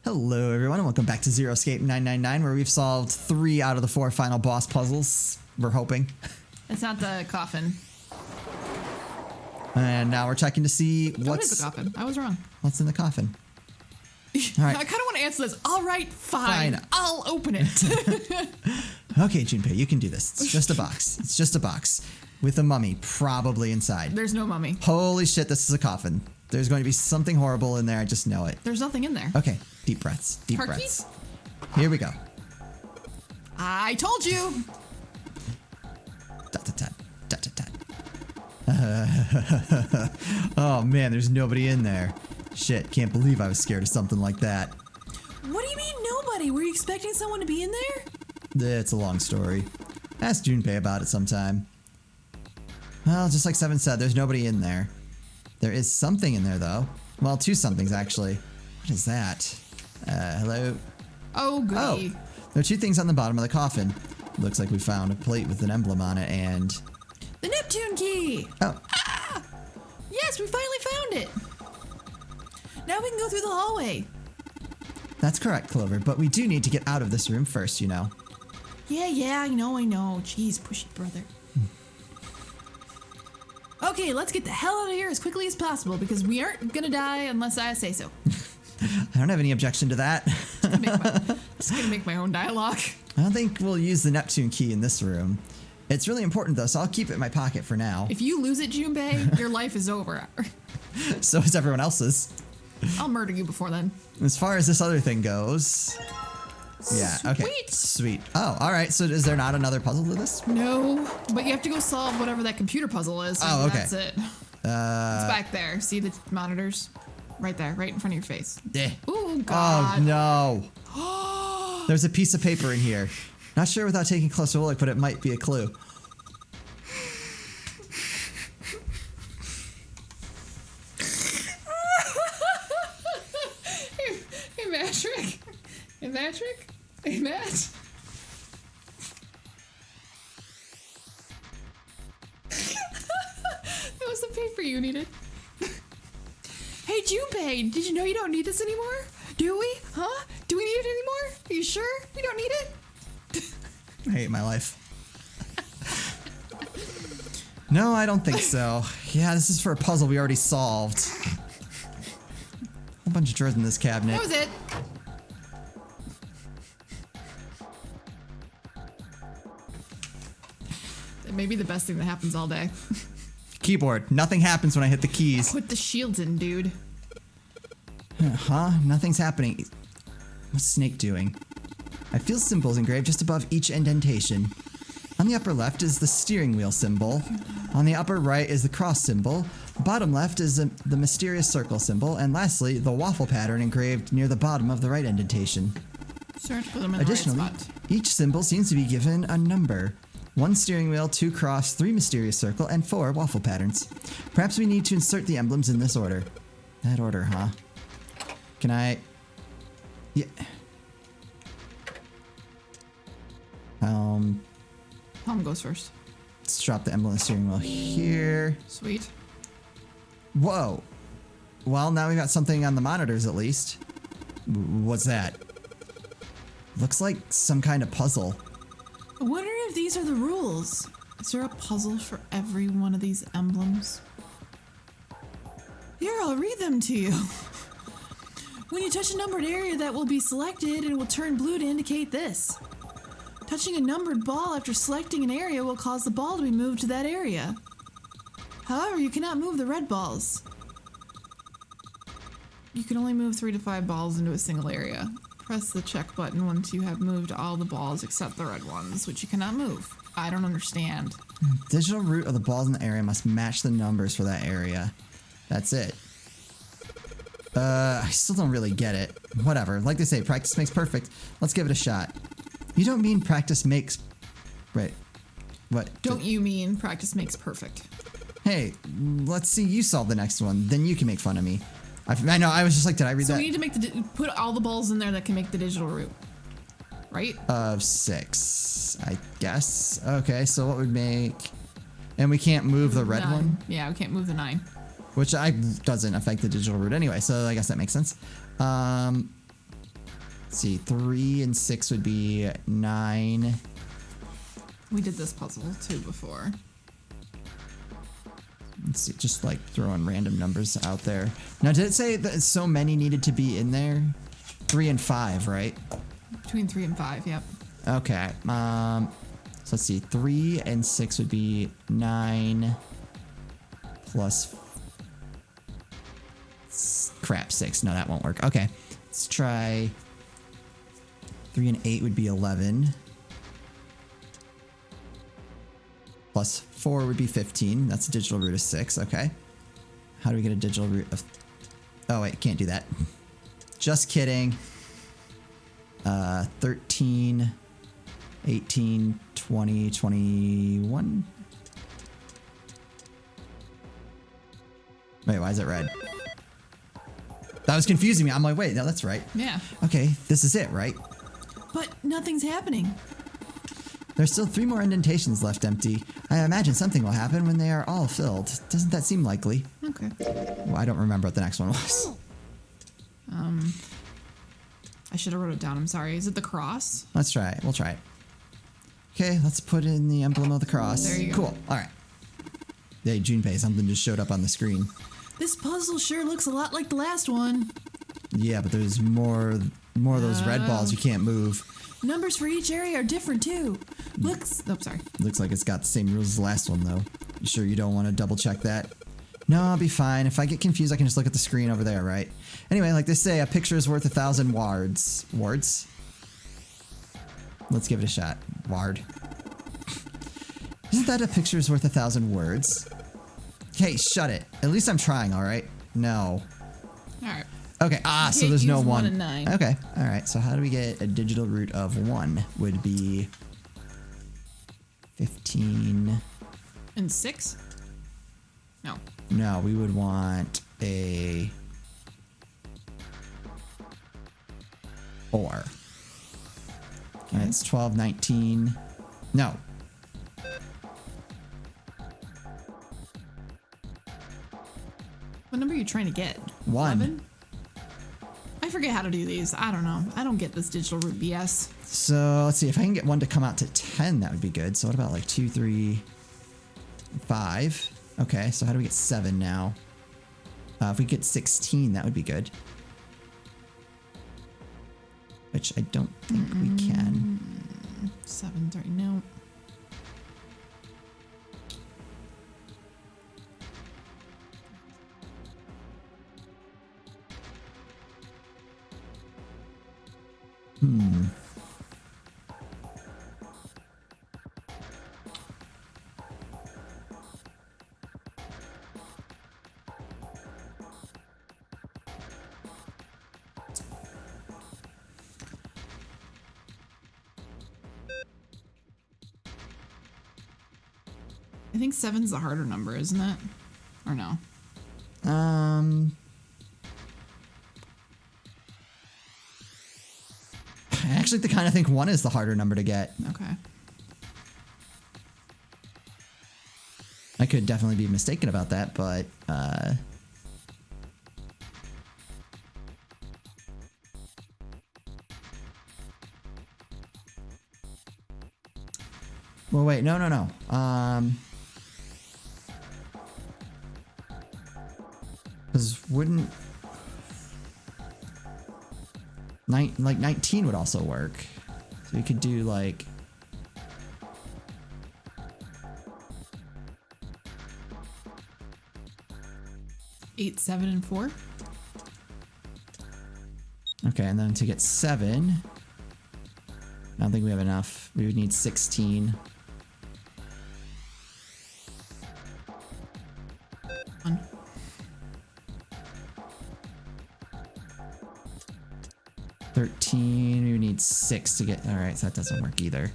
Hello everyone and welcome back to Zero Escape 999 where we've solved 3 out of the 4 final boss puzzles. We're hoping. It's not the coffin. And now we're checking to see What is the coffin? I was wrong. what's in the coffin. All right. I kind of want to answer this. All right, fine. I'll open it. Okay, Junpei, you can do this. It's just a box. It's just a box with a mummy probably inside. There's no mummy. Holy shit, this is a coffin. There's going to be something horrible in there. I just know it. There's nothing in there. Okay, deep breaths. Deep Turkey? breaths. Here we go. I told you. Oh man, there's nobody in there. Shit, can't believe I was scared of something like that. What do you mean nobody? Were you expecting someone to be in there? It's a long story. Ask Junpei about it sometime. Well, just like Seven said, there's nobody in there. There is something in there though. Well, 2 somethings actually. What is that? Hello? Oh, goody. Oh, there are 2 things on the bottom of the coffin. Looks like we found a plate with an emblem on it and... The Neptune key. Oh. Ah! Yes, we finally found it. Now we can go through the hallway. That's correct, Clover, but we do need to get out of this room first, you know. Yeah, I know. Jeez, pushy brother. Okay, let's get the hell out of here as quickly as possible because we aren't gonna die unless I say so. I don't have any objection to that. Just gonna make my own dialogue. I don't think we'll use the Neptune key in this room. It's really important though, so I'll keep it in my pocket for now. If you lose it, Junpei, your life is over. So is everyone else's. I'll murder you before then. As far as this other thing goes... Yeah, okay. Sweet. Oh, alright, so is there not another puzzle to this? No, but you have to go solve whatever that computer puzzle is. Oh, okay. That's it. It's back there. See the monitors? Right there, right in front of your face. Ooh, God. Oh, no. There's a piece of paper in here. Not sure without taking a closer look, but it might be a clue. Hey, Matrik. Hey, Matrik. Hey, Matt. That was the paper you needed. Hey, Junpei, did you know you don't need this anymore? Do we? Huh? Do we need it anymore? Are you sure we don't need it? I hate my life. No, I don't think so. Yeah, this is for a puzzle we already solved. A bunch of drawers in this cabinet. That was it. It may be the best thing that happens all day. Keyboard. Nothing happens when I hit the keys. Put the shields in, dude. Huh? Nothing's happening. What's Snake doing? I feel symbols engraved just above each indentation. On the upper left is the steering wheel symbol. On the upper right is the cross symbol. Bottom left is the mysterious circle symbol. And lastly, the waffle pattern engraved near the bottom of the right indentation. Search for them in Additionally, the right spot. each symbol seems to be given a number. 1 steering wheel, 2 cross, 3 mysterious circle, and 4 waffle patterns. Perhaps we need to insert the emblems in this order. That order, huh? Can I... Yeah. Palm goes first. Let's drop the emblem on the steering wheel here. Sweet. Whoa. Well, now we got something on the monitors at least. What's that? Looks like some kind of puzzle. I wonder if these are the rules. Is there a puzzle for every one of these emblems? Here, I'll read them to you. When you touch a numbered area that will be selected, it will turn blue to indicate this. Touching a numbered ball after selecting an area will cause the ball to be moved to that area. However, you cannot move the red balls. You can only move 3 to 5 balls into a single area. Press the check button once you have moved all the balls except the red ones, which you cannot move. I don't understand. Digital root of the balls in the area must match the numbers for that area. That's it. I still don't really get it. Whatever. Like they say, practice makes perfect. Let's give it a shot. You don't mean practice makes... Wait. What? Don't you mean practice makes perfect? Hey, let's see you solve the next one. Then you can make fun of me. I know, I was just like, did I read that? So we need to make put all the balls in there that can make the digital root. Right? Of 6, I guess. Okay, so what would make... And we can't move the red 9. one? Yeah, we can't move the 9. Which doesn't affect the digital root anyway, so I guess that makes sense. Let's see, 3 and 6 would be 9. We did this puzzle too before. Let's see, just like throwing random numbers out there. Now, did it say that so many needed to be in there? 3 and 5, right? Between 3 and 5, yep. Okay. So let's see, 3 and 6 would be 9 plus. Crap, 6. No, that won't work. Okay, let's try. 3 and 8 would be 11. Plus 4 would be 15. That's a digital root of 6. Okay. How do we get a digital root of... Oh, wait. Can't do that. Just kidding. 13, 18, 20, 21. Wait, why is it red? That was confusing me. I'm like, wait, no, that's right. Yeah. Okay, this is it, right? But nothing's happening. There's still 3 more indentations left empty. I imagine something will happen when they are all filled. Doesn't that seem likely? Okay. Well, I don't remember what the next one was. I should have wrote it down. I'm sorry. Is it the cross? Let's try it. We'll try it. Okay, let's put in the emblem of the cross. There you go. Cool. All right. Hey, Junpei, something just showed up on the screen. This puzzle sure looks a lot like the last one. Yeah, but there's more of those red balls you can't move. Numbers for each area are different too. Sorry. Looks like it's got the same rules as the last one, though. You sure you don't want to double check that? No, I'll be fine. If I get confused, I can just look at the screen over there, right? Anyway, like they say, a picture is worth 1,000 words. Words? Let's give it a shot. Ward. Isn't that a picture is worth 1,000 words? Hey, shut it. At least I'm trying, all right? No. All right. Okay, so there's no 1. And 9. Okay, all right. So how do we get a digital root of 1? Would be 15. And 6? No. No, we would want a 4. Okay. And it's 12, 19. No. What number are you trying to get? 1. 11? I forget how to do these. I don't know. I don't get this digital root BS. So let's see. If I can get 1 to come out to 10, that would be good. So what about like 2, 3, 5? Okay, so how do we get 7 now? If we get 16, that would be good. Which I don't think we can. 7, 3, no. I think 7's the harder number, isn't it? Or no? I actually kind of think 1 is the harder number to get. Okay. I could definitely be mistaken about that, but well, wait, no. Because wouldn't 19 would also work. So we could do like 8, 7, and 4. okay, and then to get 7, I don't think we have enough. We would need 16. 1. 13, we would need 6 to get. All right, so that doesn't work either.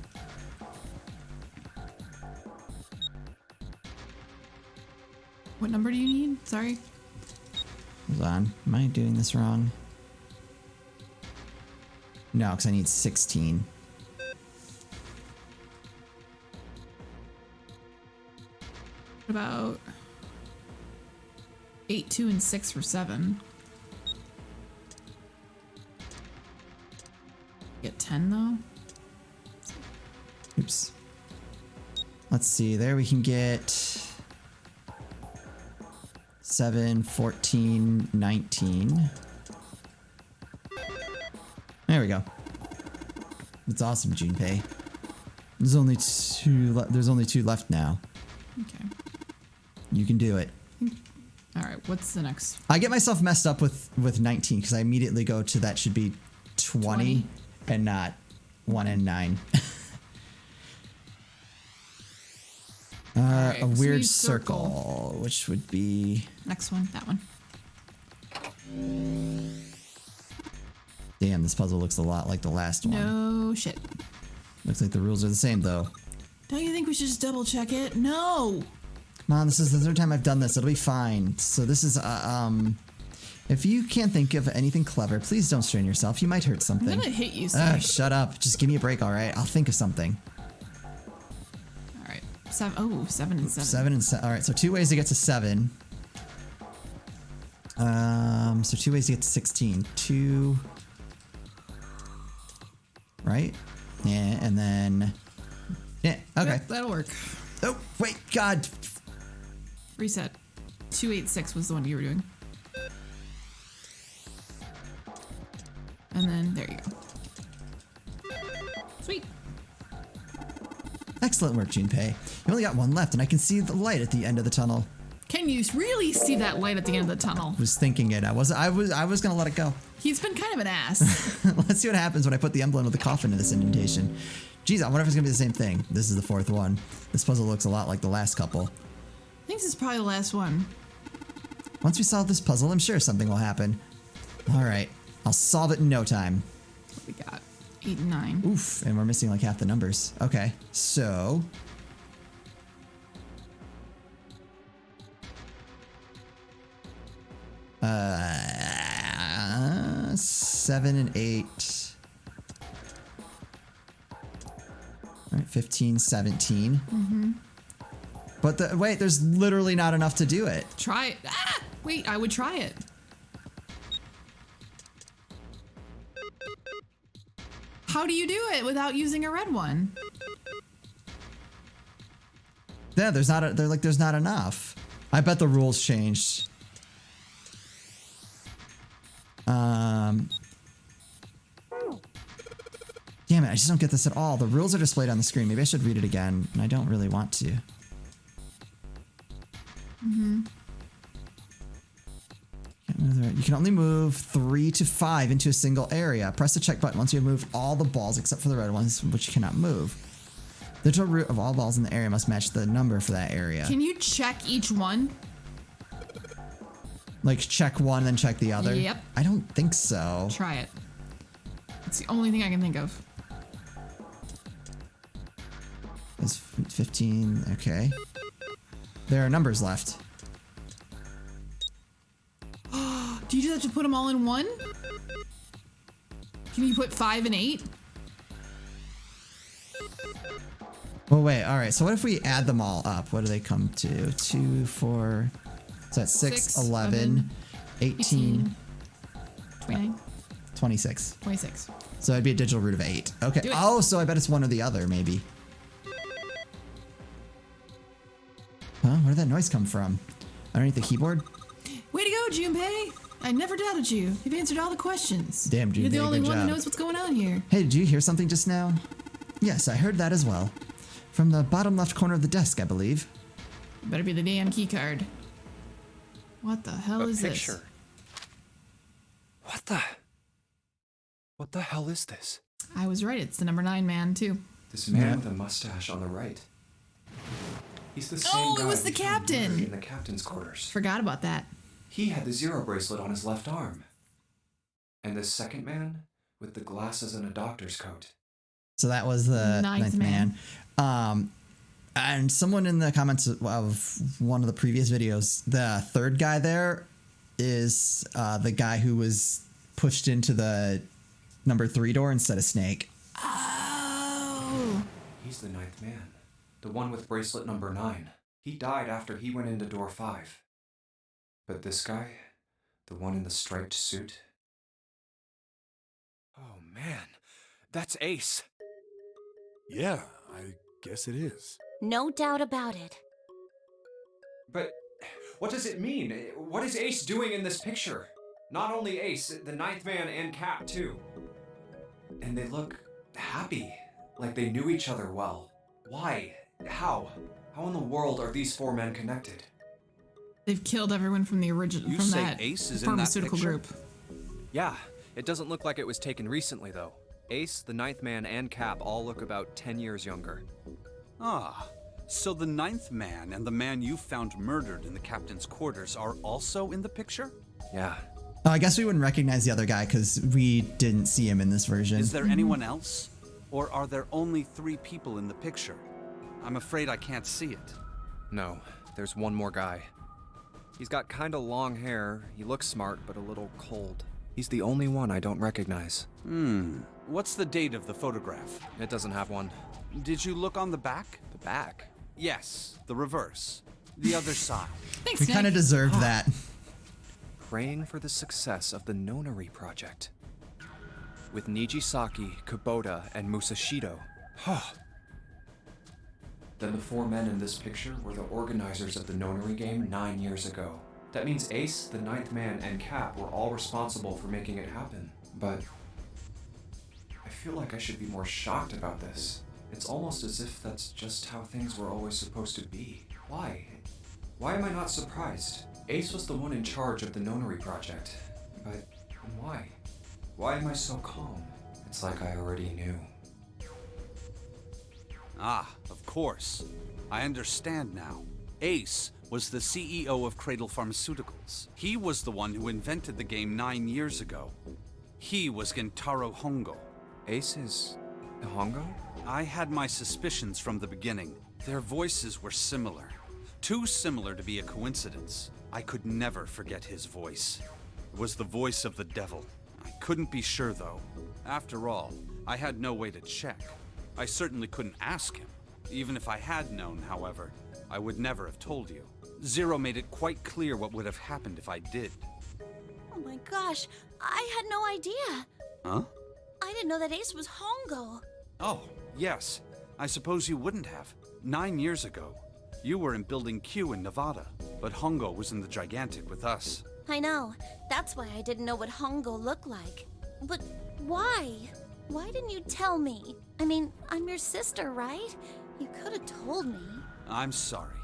What number do you need? Sorry. Hold on. Am I doing this wrong? No, because I need 16. What about 8, 2, and 6 for 7? Get 10 though. Oops. Let's see. There we can get 7, 14, 19. There we go. It's awesome, Junpei. There's only two left now. Okay. You can do it. All right. What's the next? I get myself messed up with 19 because I immediately go to that should be 20 and not 1 and 9. Right, a so weird we circle, which would be... Next one. That one. Damn, this puzzle looks a lot like the last one. No shit. Looks like the rules are the same, though. Don't you think we should just double check it? No. Come on, this is the third time I've done this. It'll be fine. So this is, if you can't think of anything clever, please don't strain yourself. You might hurt something. I'm gonna hit you. Sorry. Shut up. Just give me a break, all right? I'll think of something. All right. 7. Oh, 7 and 7. 7 and 7. All right, so 2 ways to get to 7. So 2 ways to get to 16. 2. Right? Yeah, and then... Yeah, okay. Yep, that'll work. Oh, wait, God. Reset. 286 was the one you were doing. And then there you go. Sweet. Excellent work, Junpei. You only got one left, and I can see the light at the end of the tunnel. Can you really see that light at the end of the tunnel? I was thinking it. I was gonna let it go. He's been kind of an ass. Let's see what happens when I put the emblem of the coffin in this indentation. Jeez, I wonder if it's gonna be the same thing. This is the 4th one. This puzzle looks a lot like the last couple. I think this is probably the last one. Once we solve this puzzle, I'm sure something will happen. All right, I'll solve it in no time. What we got? 8 and 9. Oof, and we're missing like half the numbers. Okay, so... 7 and 8. All right, 15, 17. Mm-hmm. But wait, there's literally not enough to do it. Try it. Ah! Wait, I would try it. How do you do it without using a red one? Yeah, there's not enough. I bet the rules changed. Damn it, I just don't get this at all. The rules are displayed on the screen. Maybe I should read it again, and I don't really want to. Mm-hmm. You can only move 3 to 5 into a single area. Press the check button once you have moved all the balls except for the red ones, which you cannot move. The total root of all balls in the area must match the number for that area. Can you check each one? Like check one, then check the other? Yep. I don't think so. Try it. It's the only thing I can think of. It's 15, okay. There are numbers left. Do you just have to put them all in one? Can you put 5 and 8? Well, wait, all right. So what if we add them all up? What do they come to? 2, 4, so that's 6, 11, 18, 29, 26. 26. So it'd be a digital root of 8. Okay. Oh, so I bet it's one or the other, maybe. Huh? Where did that noise come from? Underneath the keyboard? Way to go, Junpei! I never doubted you. You've answered all the questions. Damn, Junpei, You're the only good one that job. knows what's going on here. Hey, did you hear something just now? Yes, I heard that as well. From the bottom left corner of the desk, I believe. Better be the damn key card. What the hell is picture. this? What the hell is this? I was right. It's the number 9 man, too. This man with a mustache on the right. He's the same Oh, it guy was the we found captain. buried in the captain's quarters. Forgot about that. He had the 0 bracelet on his left arm. And this second man with the glasses and a doctor's coat. So that was the ninth man. And someone in the comments of one of the previous videos, the third guy there is the guy who was pushed into the number 3 door instead of Snake. Oh. He's the 9th man. The one with bracelet number 9. He died after he went into door 5. But this guy, the one in the striped suit. Oh man, That's Ace. Yeah, I guess it is. No doubt about it. But what does it mean? What is Ace doing in this picture? Not only Ace, the ninth man and Cap too. And they look happy, like they knew each other well. Why? How? How in the world are these four men connected? They've killed everyone from the original, You from say that Ace is in that pharmaceutical picture? group. Yeah, it doesn't look like it was taken recently though. Ace, the ninth man, and Cap all look about 10 years younger. Ah, so the ninth man and the man you found murdered in the captain's quarters are also in the picture? Yeah. Oh, I guess we wouldn't recognize the other guy because we didn't see him in this version. Is there anyone else? Or are there only 3 people in the picture? I'm afraid I can't see it. No, there's one more guy. He's got kinda long hair, he looks smart but a little cold. He's the only one I don't recognize. What's the date of the photograph? It doesn't have one. Did you look on the back? The back? Yes, the reverse. The other side. Thanks, We kind of Nick. deserved that. Praying for the success of the Nonary project. With Nijisaki, Kubota, and Musashido. Then the four men in this picture were the organizers of the Nonary game 9 years ago. That means Ace, the ninth man, and Cap were all responsible for making it happen. But I feel like I should be more shocked about this. It's almost as if that's just how things were always supposed to be. Why? Why am I not surprised? Ace was the one in charge of the Nonary project. But why? Why am I so calm? It's like I already knew. Ah, of course. I understand now. Ace was the CEO of Cradle Pharmaceuticals. He was the one who invented the game 9 years ago. He was Gentaro Hongo. Ace is Hongo? I had my suspicions from the beginning. Their voices were similar. Too similar to be a coincidence. I could never forget his voice. It was the voice of the devil. I couldn't be sure, though. After all, I had no way to check. I certainly couldn't ask him. Even if I had known, however, I would never have told you. Zero made it quite clear what would have happened if I did. Oh my gosh, I had no idea. Huh? I didn't know that Ace was Hongo. Oh, yes. I suppose you wouldn't have. 9 years ago, you were in Building Q in Nevada, but Hongo was in the Gigantic with us. I know. That's why I didn't know what Hongo looked like. But why? Why didn't you tell me? I mean, I'm your sister, right? You could have told me. I'm sorry.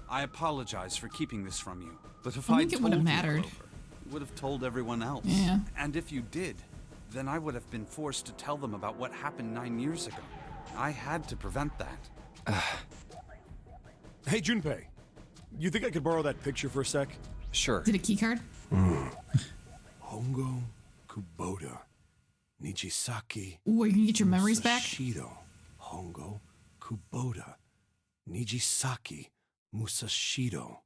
I apologize for keeping this from you. But if I I'd think it told would have you, mattered. Clover, you would have told everyone else. Yeah. And if you did, then I would have been forced to tell them about what happened 9 years ago. I had to prevent that. Hey, Junpei. You think I could borrow that picture for a sec? Sure. Is it a key card? Hongo, Kubota, Nijisaki, Ooh, you can get your memories back? Musashido. Hongo, Kubota, Nijisaki, Musashido.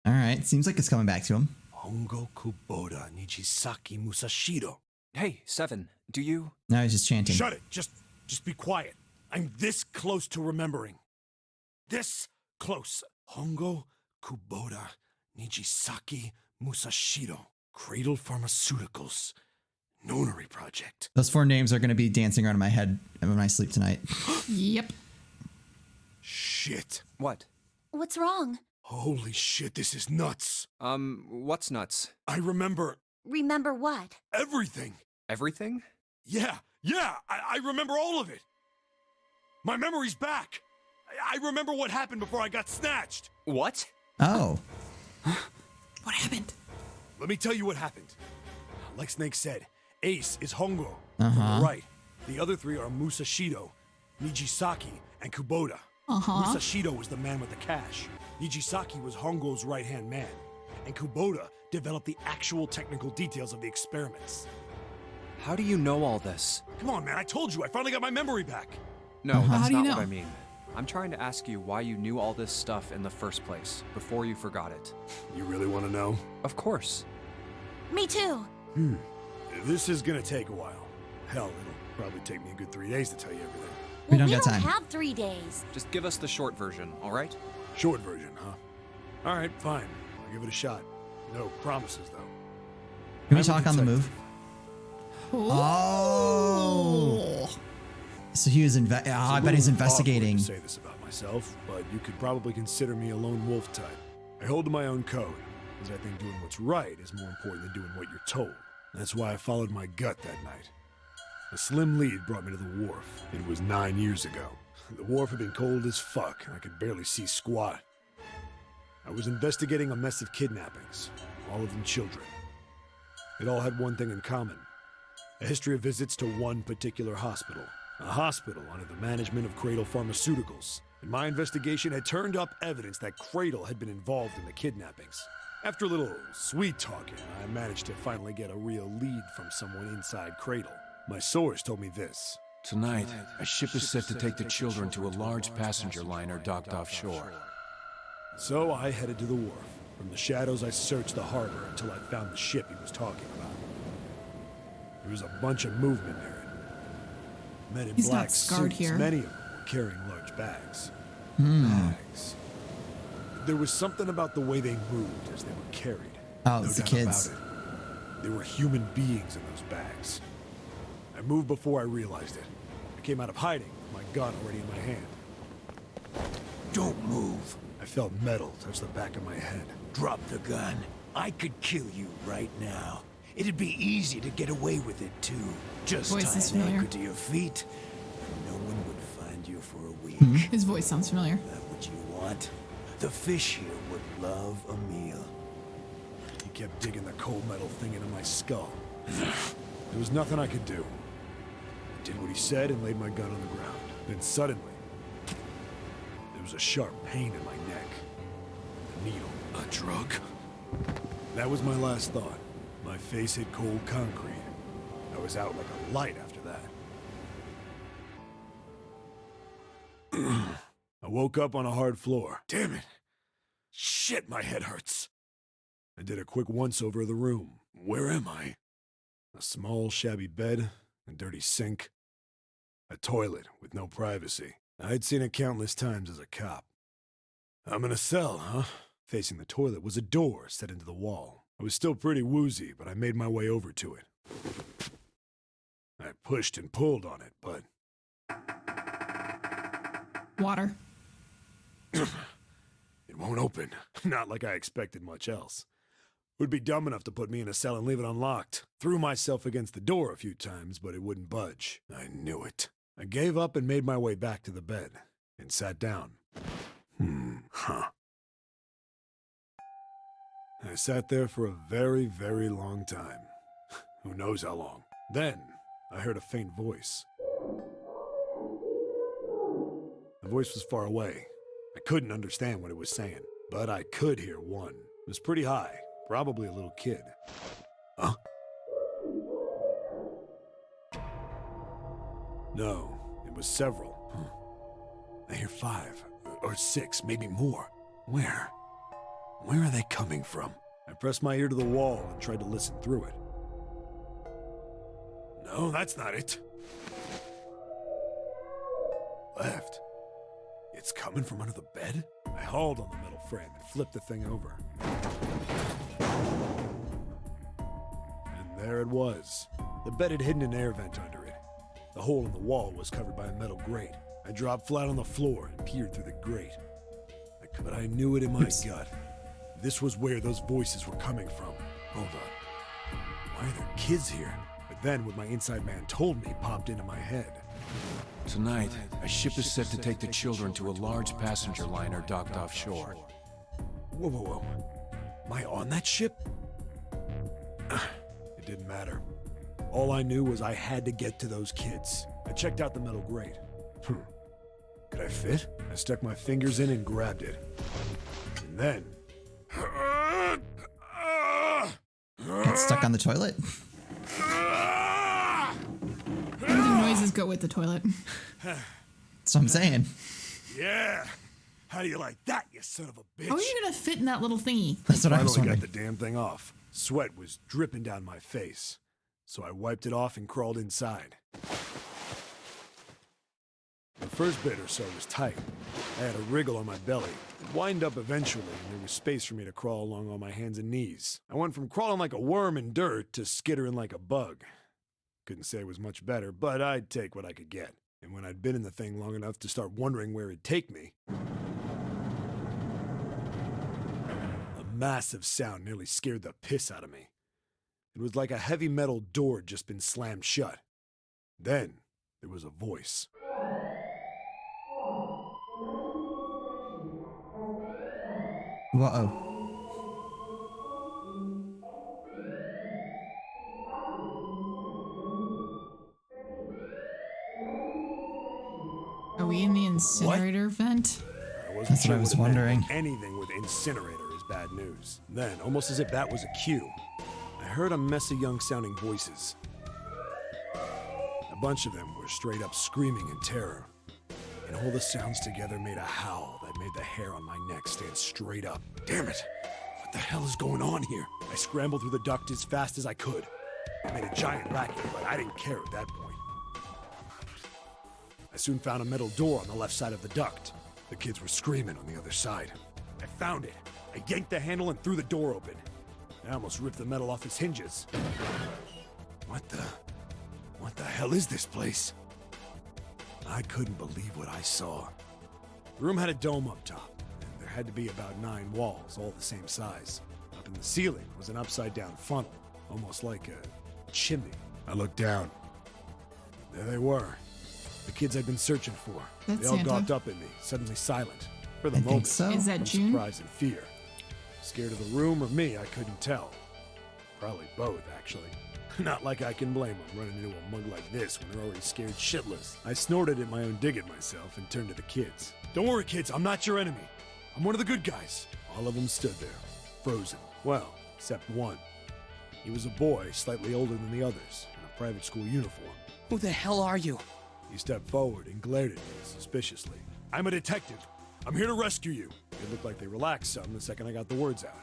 All right, seems like it's coming back to him. Hongo, Kubota, Nijisaki, Musashido. Hey, Seven, do you? Now he's just chanting. Shut it. Just be quiet. I'm this close to remembering. This close. Hongo, Kubota, Nijisaki, Musashido. Cradle Pharmaceuticals. Nonary Project. Those 4 names are going to be dancing around in my head when I sleep tonight. Yep. Shit. What? What's wrong? Holy shit, this is nuts. What's nuts? I remember Remember what? everything. Everything? Yeah, I remember all of it. My memory's back. I remember what happened before I got snatched. What? Oh. What happened? Let me tell you what happened. Like Snake said, Ace is Hongo. Uh-huh. From the right. The other 3 are Musashido, Nijisaki, and Kubota. Musashido was the man with the cash. Nijisaki was Hongo's right-hand man. And Kubota developed the actual technical details of the experiments. How do you know all this? Come on, man, I told you, I finally got my memory back. No, How that's do you not know? what I mean. I'm trying to ask you why you knew all this stuff in the first place, before you forgot it. You really want to know? Of course. Me too. This is gonna take a while. Hell, it'll probably take me a good 3 days to tell you everything. We don't we got don't time. have 3 days. Just give us the short version, all right? Short version, huh? All right, fine. I'll give it a shot. No promises, though. Can we I'm a talk on the move? detective. Oh. So he was I bet he's investigating. To say this about myself, but you could probably consider me a lone wolf type. I hold to my own code, because I think doing what's right is more important than doing what you're told. That's why I followed my gut that night. A slim lead brought me to the wharf. It was 9 years ago. The wharf had been cold as fuck, and I could barely see squat. I was investigating a mess of kidnappings, all of them children. It all had one thing in common: a history of visits to one particular hospital. A hospital under the management of Cradle Pharmaceuticals. And my investigation had turned up evidence that Cradle had been involved in the kidnappings. After a little sweet talking, I managed to finally get a real lead from someone inside Cradle. My source told me this. Tonight, a ship is set to take the children to a large passenger liner docked offshore. So I headed to the wharf. From the shadows, I searched the harbor until I found the ship he was talking about. There was a bunch of movement near it. Men in He's black not scarred suits, here. many of them were carrying large bags. Bags. There was something about the way they moved as they were carried. Oh, No it's the doubt kids. about it. There were human beings in those bags. I moved before I realized it. I came out of hiding with my gun already in my hand. Don't move. I felt metal touch the back of my head. Drop the gun. I could kill you right now. It'd be easy to get away with it, too. Just Voice tie is an familiar. anchor to your feet, and no one would find you for a week. His voice sounds familiar. That what you want? The fish here would love a meal. He kept digging the cold metal thing into my skull. There was nothing I could do. I did what he said and laid my gun on the ground. Then suddenly, there was a sharp pain in my neck. A needle. A drug? That was my last thought. My face hit cold concrete. I was out like a light after that. I woke up on a hard floor. Damn it. Shit, my head hurts. I did a quick once-over of the room. Where am I? A small, shabby bed, a dirty sink, a toilet with no privacy. I'd seen it countless times as a cop. I'm in a cell, huh? Facing the toilet was a door set into the wall. I was still pretty woozy, but I made my way over to it. I pushed and pulled on it, but Water. it won't open. Not like I expected much else. Would be dumb enough to put me in a cell and leave it unlocked. Threw myself against the door a few times, but it wouldn't budge. I knew it. I gave up and made my way back to the bed and sat down. I sat there for a very, very long time. Who knows how long. Then, I heard a faint voice. The voice was far away. I couldn't understand what it was saying, but I could hear one. It was pretty high, probably a little kid. Huh? No, it was several. I hear 5, or 6, maybe more. Where? Where are they coming from? I pressed my ear to the wall and tried to listen through it. No, that's not it. Left. It's coming from under the bed? I hauled on the metal frame and flipped the thing over. And there it was. The bed had hidden an air vent under it. The hole in the wall was covered by a metal grate. I dropped flat on the floor and peered through the grate. But I knew it in my gut. This was where those voices were coming from. Hold on. Why are there kids here? But then what my inside man told me popped into my head. Tonight, a ship is set to take the children to a large passenger liner docked offshore. Whoa, whoa, whoa. Am I on that ship? It didn't matter. All I knew was I had to get to those kids. I checked out the metal grate. Could I fit? I stuck my fingers in and grabbed it. And then... Got stuck on the toilet? Maybe the noises go with the toilet. That's what I'm saying. Yeah! How do you like that, you son of a bitch? How are you gonna fit in that little thingy? That's what I was Finally wondering. got the damn thing off. Sweat was dripping down my face. So I wiped it off and crawled inside. The first bit or so was tight. I had a wriggle on my belly. It wind up eventually, and there was space for me to crawl along on my hands and knees. I went from crawling like a worm in dirt to skittering like a bug. Couldn't say it was much better, but I'd take what I could get. And when I'd been in the thing long enough to start wondering where it'd take me, a massive sound nearly scared the piss out of me. It was like a heavy metal door had just been slammed shut. Then there was a voice. Whoa. Are we in the incinerator vent? I wasn't That's sure what I was it meant, wondering. but anything with incinerator is bad news. Then, almost as if that was a cue, I heard a mess of young-sounding voices. A bunch of them were straight up screaming in terror. And all the sounds together made a howl that made the hair on my neck stand straight up. Damn it! What the hell is going on here? I scrambled through the duct as fast as I could. I made a giant racket, but I didn't care at that point. I soon found a metal door on the left side of the duct. The kids were screaming on the other side. I found it. I yanked the handle and threw the door open. I almost ripped the metal off its hinges. What the hell is this place? I couldn't believe what I saw. The room had a dome up top, and there had to be about 9 walls, all the same size. Up in the ceiling was an upside-down funnel, almost like a chimney. I looked down. There they were. The kids I'd been searching for. That's They all Santa. gawked up at me, suddenly silent. For the I moment, think so. Is that from June? surprise and fear. Scared of the room or me, I couldn't tell. Probably both, actually. Not like I can blame them running into a mug like this when they're already scared shitless. I snorted at my own dig at myself and turned to the kids. Don't worry, kids, I'm not your enemy. I'm one of the good guys. All of them stood there, frozen. Well, except one. He was a boy, slightly older than the others, in a private school uniform. Who the hell are you? He stepped forward and glared at me suspiciously. I'm a detective. I'm here to rescue you. It looked like they relaxed some the second I got the words out.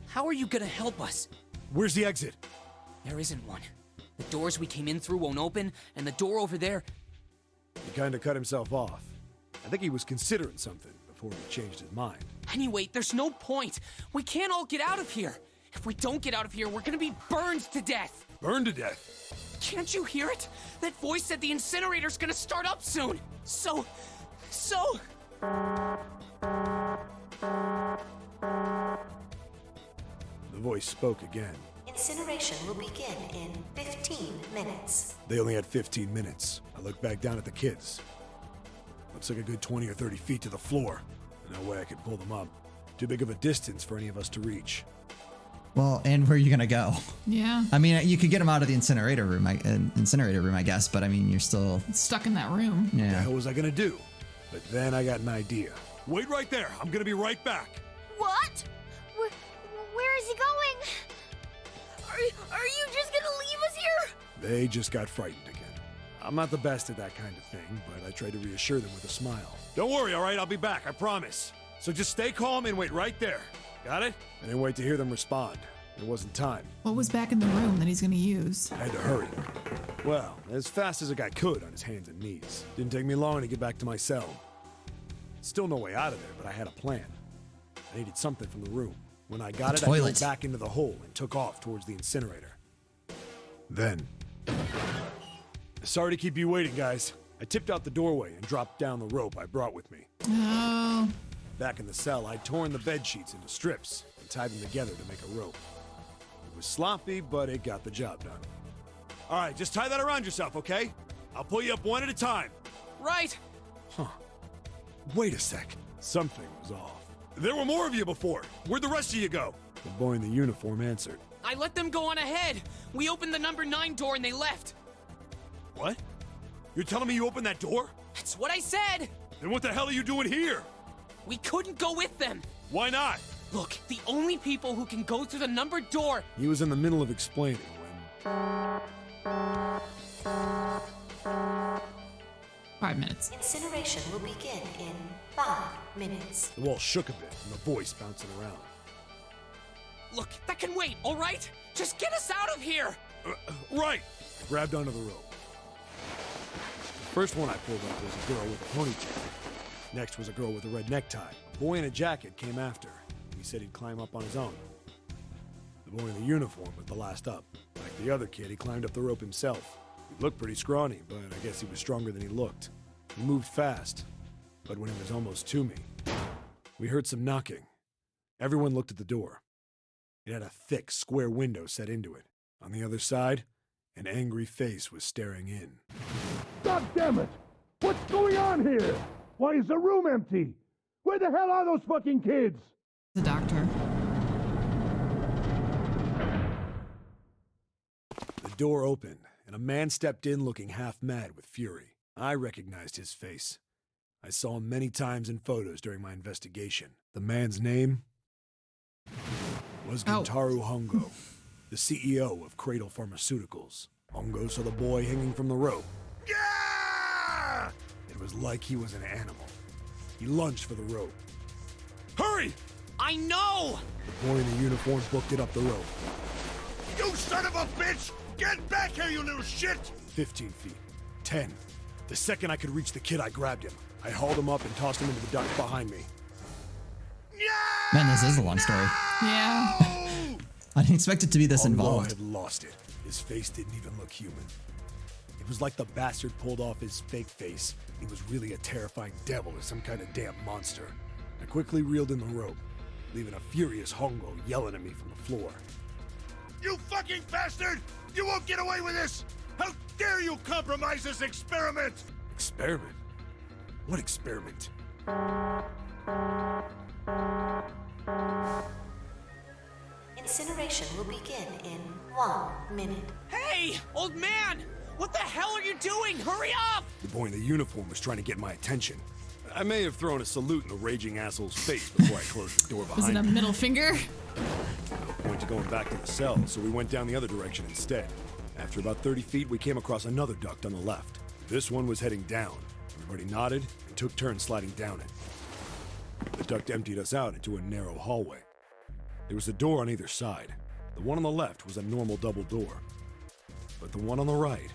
How are you gonna help us? Where's the exit? There isn't one. The doors we came in through won't open, and the door over there... He kinda cut himself off. I think he was considering something before he changed his mind. Anyway, there's no point. We can't all get out of here. If we don't get out of here, we're gonna be burned to death. Burned to death? Can't you hear it? That voice said the incinerator's gonna start up soon. So... The voice spoke again. Incineration will begin in 15 minutes. They only had 15 minutes. I looked back down at the kids. Looks like a good 20 or 30 feet to the floor. No way I could pull them up. Too big of a distance for any of us to reach. Well, and where are you gonna go? Yeah. I mean, you could get them out of the incinerator room, I guess. But I mean, you're still Stuck in that room. What the yeah. hell was I gonna do? But then I got an idea. Wait right there. I'm gonna be right back. What? Where is he going? Are you just gonna leave us here? They just got frightened again. I'm not the best at that kind of thing, but I tried to reassure them with a smile. Don't worry, all right? I'll be back, I promise. So just stay calm and wait right there. Got it? I didn't wait to hear them respond. There wasn't time. What was back in the room that he's gonna use? I had to hurry. Well, as fast as a guy could on his hands and knees. Didn't take me long to get back to my cell. Still no way out of there, but I had a plan. I needed something from the room. When I got it, I toilet. went back into the hole and took off towards the incinerator. Then... Sorry to keep you waiting, guys. I tipped out the doorway and dropped down the rope I brought with me. Oh. Back in the cell, I'd torn the bed sheets into strips and tied them together to make a rope. It was sloppy, but it got the job done. All right, just tie that around yourself, okay? I'll pull you up one at a time. Right. Wait a sec. Something was off. There were more of you before. Where'd the rest of you go? The boy in the uniform answered. I let them go on ahead. We opened the number 9 door and they left. What? You're telling me you opened that door? That's what I said. Then what the hell are you doing here? We couldn't go with them. Why not? Look, the only people who can go through the numbered door... He was in the middle of explaining when... 5 minutes. Incineration will begin in 5 minutes. The wall shook a bit and the voice bouncing around. Look, that can wait, all right? Just get us out of here! Right! I grabbed onto the rope. The first one I pulled up was a girl with a ponytail. Next was a girl with a red necktie. A boy in a jacket came after. He said he'd climb up on his own. The boy in the uniform was the last up. Like the other kid, he climbed up the rope himself. He looked pretty scrawny, but I guess he was stronger than he looked. He moved fast, but when he was almost to me, we heard some knocking. Everyone looked at the door. It had a thick, square window set into it. On the other side, an angry face was staring in. God damn it! What's going on here? Why is the room empty? Where the hell are those fucking kids? The doctor. The door opened, and a man stepped in looking half mad with fury. I recognized his face. I saw him many times in photos during my investigation. The man's name was Gentaro Hongo, the CEO of Cradle Pharmaceuticals. Hongo saw the boy hanging from the rope. Yeah! It was like he was an animal. He lunged for the rope. Hurry! I know! The boy in the uniform booked it up the rope. You son of a bitch! Get back here, you little shit! 15 feet. 10. The second I could reach the kid, I grabbed him. I hauled him up and tossed him into the duct behind me. Man, this is a long story. Yeah. I didn't expect it to be this Hongo involved. had lost it. His face didn't even look human. It was like the bastard pulled off his fake face. He was really a terrifying devil or some kind of damn monster. I quickly reeled in the rope, leaving a furious Hongo yelling at me from the floor. You fucking bastard! You won't get away with this! How dare you compromise this experiment! Experiment? What experiment? Incineration will begin in 1 minute. Hey, old man! What the hell are you doing? Hurry up! The boy in the uniform was trying to get my attention. I may have thrown a salute in the raging asshole's face before I closed the door Was it behind a me. middle finger? No point to going back to the cell, so we went down the other direction instead. After about 30 feet, we came across another duct on the left. This one was heading down. Everybody nodded and took turns sliding down it. The duct emptied us out into a narrow hallway. There was a door on either side. The one on the left was a normal double door. But the one on the right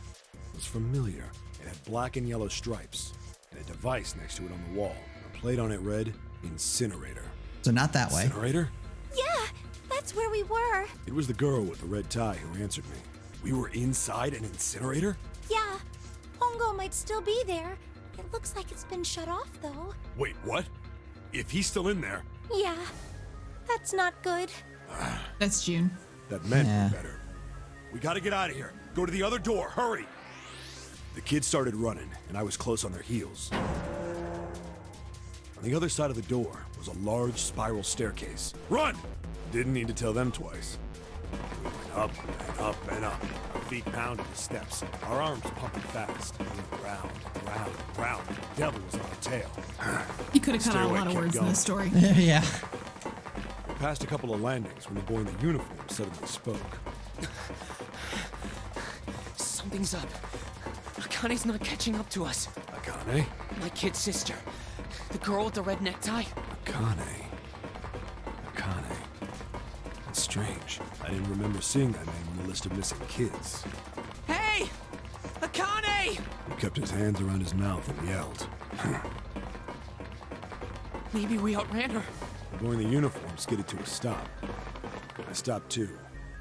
was familiar. It had black and yellow stripes, and a device next to it on the wall. A plate on it read, Incinerator. So not that way. Incinerator? Yeah, that's where we were. It was the girl with the red tie who answered me. We were inside an incinerator? Yeah, Hongo might still be there. It looks like it's been shut off, though. Wait, what? If he's still in there, Yeah, that's not good. That's June. that meant Yeah. better. We gotta get out of here. Go to the other door, hurry! The kids started running, and I was close on their heels. On the other side of the door was a large spiral staircase. Run! Didn't need to tell them twice. We went up and up and up. Our feet pounded the steps, our arms pumping fast. We went round, round, round. The devil was on our tail. He could have cut out a Stairway lot of kept words in going. this story. Yeah. We passed a couple of landings when the boy in the uniform suddenly spoke. Something's up. Akane's not catching up to us. Akane? My kid sister. The girl with the red necktie. Akane. That's strange. I didn't remember seeing that name on the list of missing kids. Hey! Akane! He kept his hands around his mouth and yelled. Maybe we outran her. The boy in the uniform skidded to a stop. I stopped too,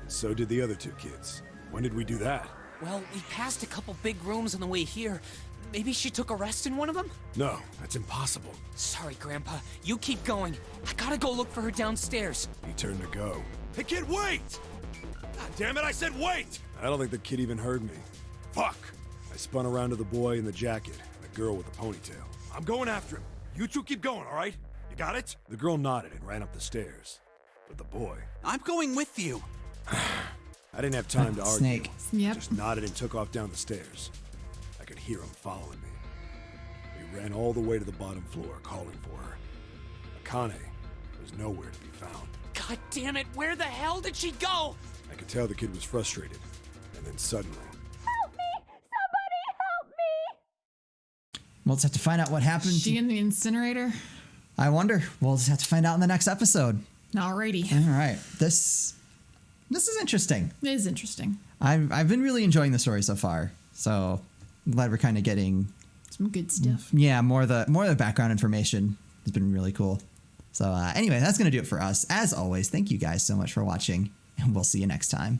and so did the other two kids. When did we do that? Well, we passed a couple big rooms on the way here. Maybe she took a rest in one of them? No, that's impossible. Sorry, Grandpa. You keep going. I gotta go look for her downstairs. He turned to go. Hey, kid, wait! God damn it, I said wait! I don't think the kid even heard me. Fuck! I spun around to the boy in the jacket and the girl with the ponytail. I'm going after him. You two keep going, all right? You got it? The girl nodded and ran up the stairs. But the boy, I'm going with you. I didn't have time to argue. Snake. Yep. Just nodded and took off down the stairs. I could hear him following me. We ran all the way to the bottom floor, calling for her. Akane was nowhere to be found. God damn it, where the hell did she go? I could tell the kid was frustrated. And then suddenly, Help me! Somebody help me! We'll just have to find out what happened. She in the incinerator? I wonder. We'll just have to find out in the next episode. Alrighty. All right. This is interesting. It is interesting. I've been really enjoying the story so far. So I'm glad we're kind of getting Some good stuff. more of the background information. Has been really cool. So anyway, that's gonna do it for us. As always, thank you guys so much for watching, and we'll see you next time.